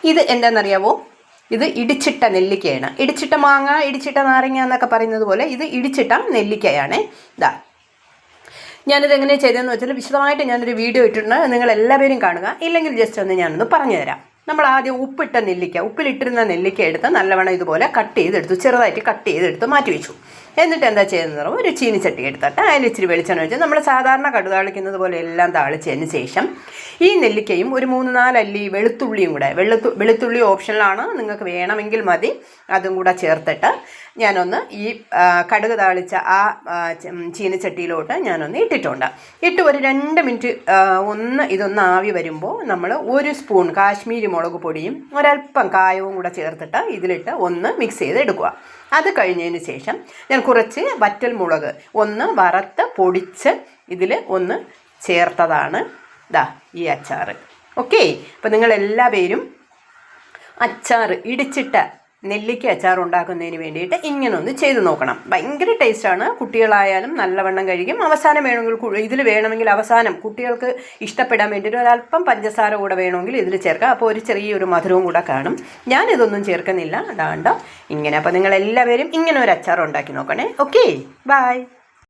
ഇത് എന്താണെന്നറിയാവോ? ഇത് ഇടിച്ചിട്ട നെല്ലിക്കയാണ്. ഇടിച്ചിട്ട മാങ്ങ, ഇടിച്ചിട്ട നാരങ്ങ എന്നൊക്കെ പറയുന്നത് പോലെ ഇത് ഇടിച്ചിട്ട നെല്ലിക്കയാണ്. ഇതാ, ഞാനിത് എങ്ങനെ ചെയ്തതെന്ന് വെച്ചാൽ വിശദമായിട്ട് ഞാനൊരു വീഡിയോ ഇട്ടിട്ടുണ്ട്, നിങ്ങളെല്ലാവരും കാണുക. ഇല്ലെങ്കിൽ ജസ്റ്റ് ഒന്ന് ഞാനൊന്ന് പറഞ്ഞു തരാം. നമ്മൾ ആദ്യം ഉപ്പിട്ട നെല്ലിക്ക, ഉപ്പിലിട്ടിരുന്ന നെല്ലിക്ക എടുത്ത് നല്ലവണ്ണം ഇതുപോലെ കട്ട് ചെയ്തെടുത്തു, ചെറുതായിട്ട് കട്ട് ചെയ്തെടുത്ത് മാറ്റി വെച്ചു. എന്നിട്ട് എന്താ ചെയ്യുന്നത് പറയുമ്പോൾ ഒരു ചീനിച്ചട്ടി എടുത്തിട്ട് അതിൽ ഇച്ചിരി വെളിച്ചെണ്ണ ഒഴിച്ച് നമ്മൾ സാധാരണ കടുക് താളിക്കുന്നത് പോലെ എല്ലാം താളിച്ചതിന് ശേഷം ഈ നെല്ലിക്കയും ഒരു 3-4 അല്ലി വെളുത്തുള്ളിയും കൂടെ, വെളുത്തുള്ളി ഓപ്ഷനിലാണ്, നിങ്ങൾക്ക് വേണമെങ്കിൽ മതി, അതും കൂടെ ചേർത്തിട്ട് ഞാനൊന്ന് ഈ കടുക് താളിച്ച ആ ചീനിച്ചട്ടിയിലോട്ട് ഞാനൊന്ന് ഇട്ടിട്ടുണ്ട്. ഇട്ട് ഒരു 2 മിനിറ്റ് ഇതൊന്ന് ആവി വരുമ്പോൾ നമ്മൾ 1 സ്പൂൺ കാശ്മീരി മുളക് പൊടിയും ഒരല്പം കായവും കൂടെ ചേർത്തിട്ട് ഇതിലിട്ട് ഒന്ന് മിക്സ് ചെയ്തെടുക്കുക. അത് കഴിഞ്ഞതിന് ശേഷം ഞാൻ കുറച്ച് വറ്റൽ മുളക് ഒന്ന് വറുത്ത് പൊടിച്ച് ഇതിൽ ഒന്ന് ചേർത്തതാണ് ദാ ഈ അച്ചാർ. ഓക്കെ, അപ്പോൾ നിങ്ങളെല്ലാവരും അച്ചാർ, ഇടിച്ചിട്ട നെല്ലിക്ക അച്ചാർ ഉണ്ടാക്കുന്നതിന് വേണ്ടിയിട്ട് ഇങ്ങനെ ഒന്ന് ചെയ്ത് നോക്കണം. ഭയങ്കര ടേസ്റ്റാണ്. കുട്ടികളായാലും നല്ലവണ്ണം കഴിക്കും. അവസാനം വേണമെങ്കിൽ ഇതിൽ വേണമെങ്കിൽ അവസാനം കുട്ടികൾക്ക് ഇഷ്ടപ്പെടാൻ വേണ്ടിയിട്ട് ഒരല്പം പഞ്ചസാര കൂടെ വേണമെങ്കിൽ ഇതിൽ ചേർക്കാം. അപ്പോൾ ഒരു ചെറിയൊരു മധുരവും കൂടെ കാണും. ഞാനിതൊന്നും ചേർക്കുന്നില്ല, അതാണ്ട് ഇങ്ങനെ. അപ്പോൾ നിങ്ങളെല്ലാവരും ഇങ്ങനെ ഒരു അച്ചാർ ഉണ്ടാക്കി നോക്കണേ. Okay, by.